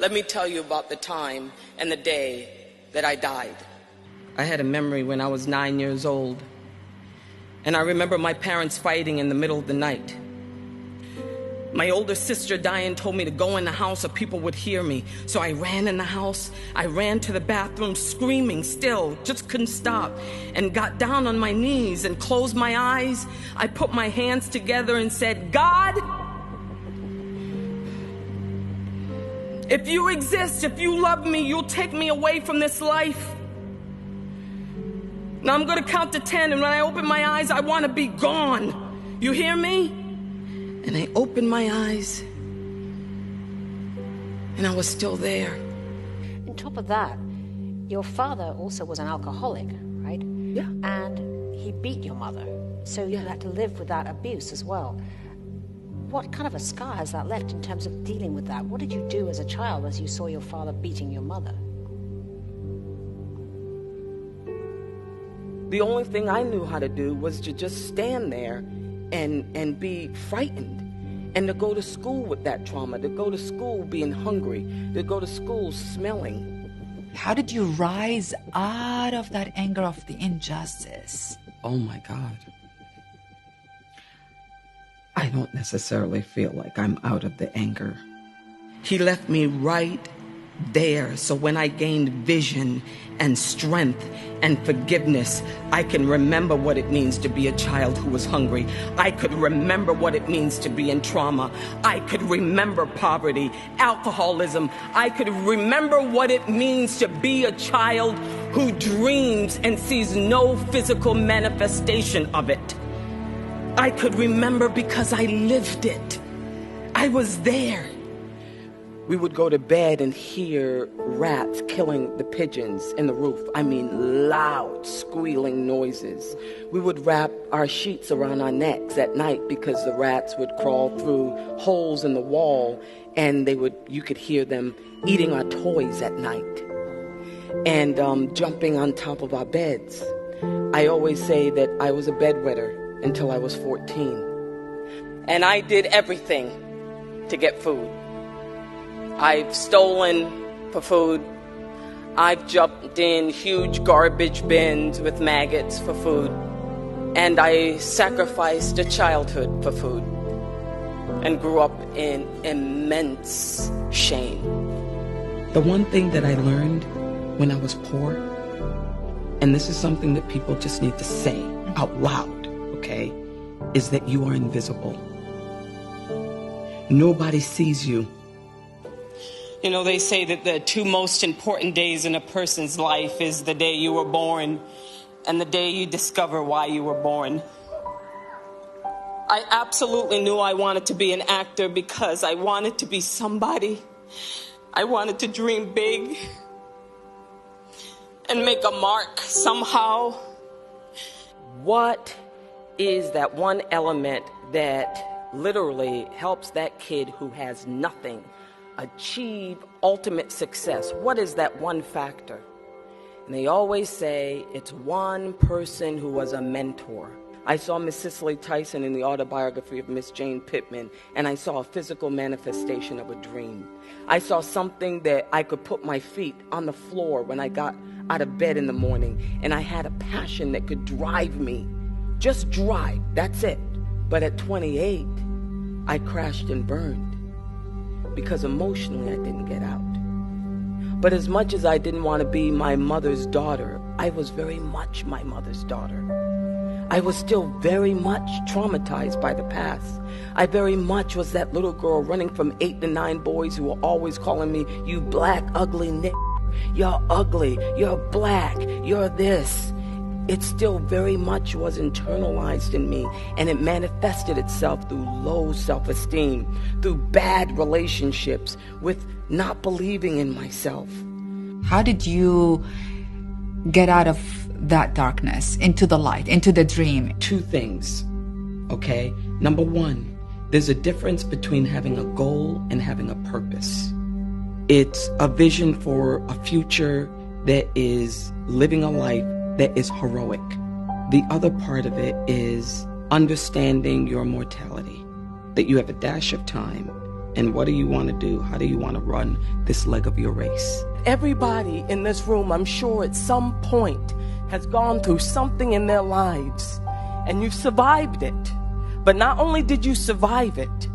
Let me tell you about the time and the day that I died. I had a memory when I was 9 years old, and I remember my parents fighting in the middle of the night. My older sister, Diane, told me to go in the house or people would hear me. So I ran in the house. I ran to the bathroom screaming still, just couldn't stop, and got down on my knees and closed my eyes. I put my hands together and said, God, if you exist, if you love me, you'll take me away from this life. Now I'm going to count to 10, and when I open my eyes, I want to be gone. You hear me? And I opened my eyes, and I was still there. On top of that, your father also was an alcoholic, right? Yeah. And he beat your mother, so you had to live with that abuse as well. What kind of a scar has that left in terms of dealing with that? What did you do as a child as you saw your father beating your mother? The only thing I knew how to do was to just stand there and be frightened, and to go to school with that trauma, to go to school being hungry, to go to school smelling. How did you rise out of that anger of the injustice? Oh my God. I don't necessarily feel like I'm out of the anger. He left me right there, so when I gained vision and strength and forgiveness, I can remember what it means to be a child who was hungry. I could remember what it means to be in trauma. I could remember poverty, alcoholism. I could remember what it means to be a child who dreams and sees no physical manifestation of it. I could remember because I lived it. I was there. We would go to bed and hear rats killing the pigeons in the roof. I mean, loud, squealing noises. We would wrap our sheets around our necks at night because the rats would crawl through holes in the wall, and you could hear them eating our toys at night and jumping on top of our beds. I always say that I was a bedwetter until I was 14. And I did everything to get food. I've stolen for food. I've jumped in huge garbage bins with maggots for food. And I sacrificed a childhood for food and grew up in immense shame. The one thing that I learned when I was poor, and this is something that people just need to say out loud, okay, is that you are invisible. Nobody sees you. You know, they say that the two most important days in a person's life is the day you were born and the day you discover why you were born. I absolutely knew I wanted to be an actor because I wanted to be somebody. I wanted to dream big and make a mark somehow. What is that one element that literally helps that kid who has nothing achieve ultimate success? What is that one factor? And they always say it's one person who was a mentor. I saw Miss Cicely Tyson in the autobiography of Miss Jane Pittman, and I saw a physical manifestation of a dream. I saw something that I could put my feet on the floor when I got out of bed in the morning, and I had a passion that could drive me. Just drive, that's it. But at 28, I crashed and burned because emotionally I didn't get out. But as much as I didn't want to be my mother's daughter, I was very much my mother's daughter. I was still very much traumatized by the past. I very much was that little girl running from 8 to 9 boys who were always calling me, you black, ugly you're ugly, you're black, you're this. It still very much was internalized in me, and it manifested itself through low self-esteem, through bad relationships, with not believing in myself. How did you get out of that darkness into the light, into the dream? Two things, okay? Number one, there's a difference between having a goal and having a purpose. It's a vision for a future that is living a life that is heroic. The other part of it is understanding your mortality, that you have a dash of time And what do you want to do? How do you want to run this leg of your race? Everybody in this room, I'm sure at some point, has gone through something in their lives, and you've survived it. But not only did you survive it,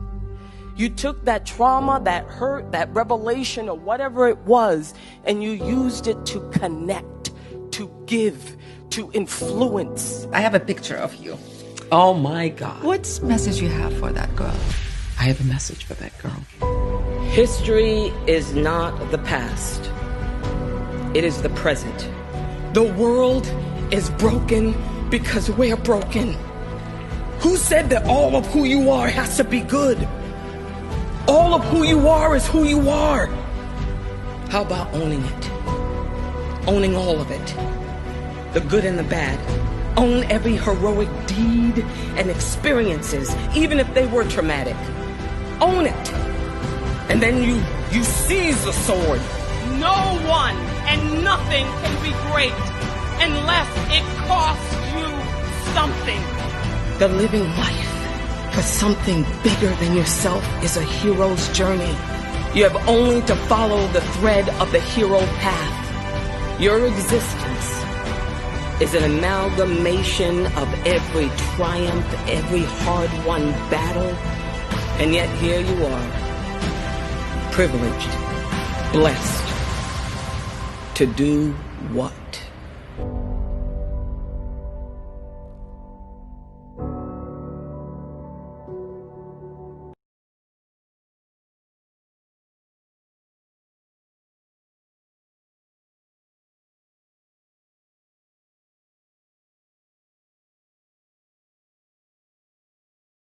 you took that trauma, that hurt, that revelation, or whatever it was, and you used it to connect, to give, to influence. I have a picture of you. Oh my God. What message you have for that girl? I have a message for that girl. History is not the past. It is the present. The world is broken because we're broken. Who said that all of who you are has to be good? All of who you are is who you are. How about owning it? Owning all of it. The good and the bad. Own every heroic deed and experiences, even if they were traumatic. Own it. And then you seize the sword. No one and nothing can be great unless it costs you something. The living life for something bigger than yourself is a hero's journey. You have only to follow the thread of the hero path. Your existence is an amalgamation of every triumph, every hard-won battle, and yet here you are, privileged, blessed, to do what?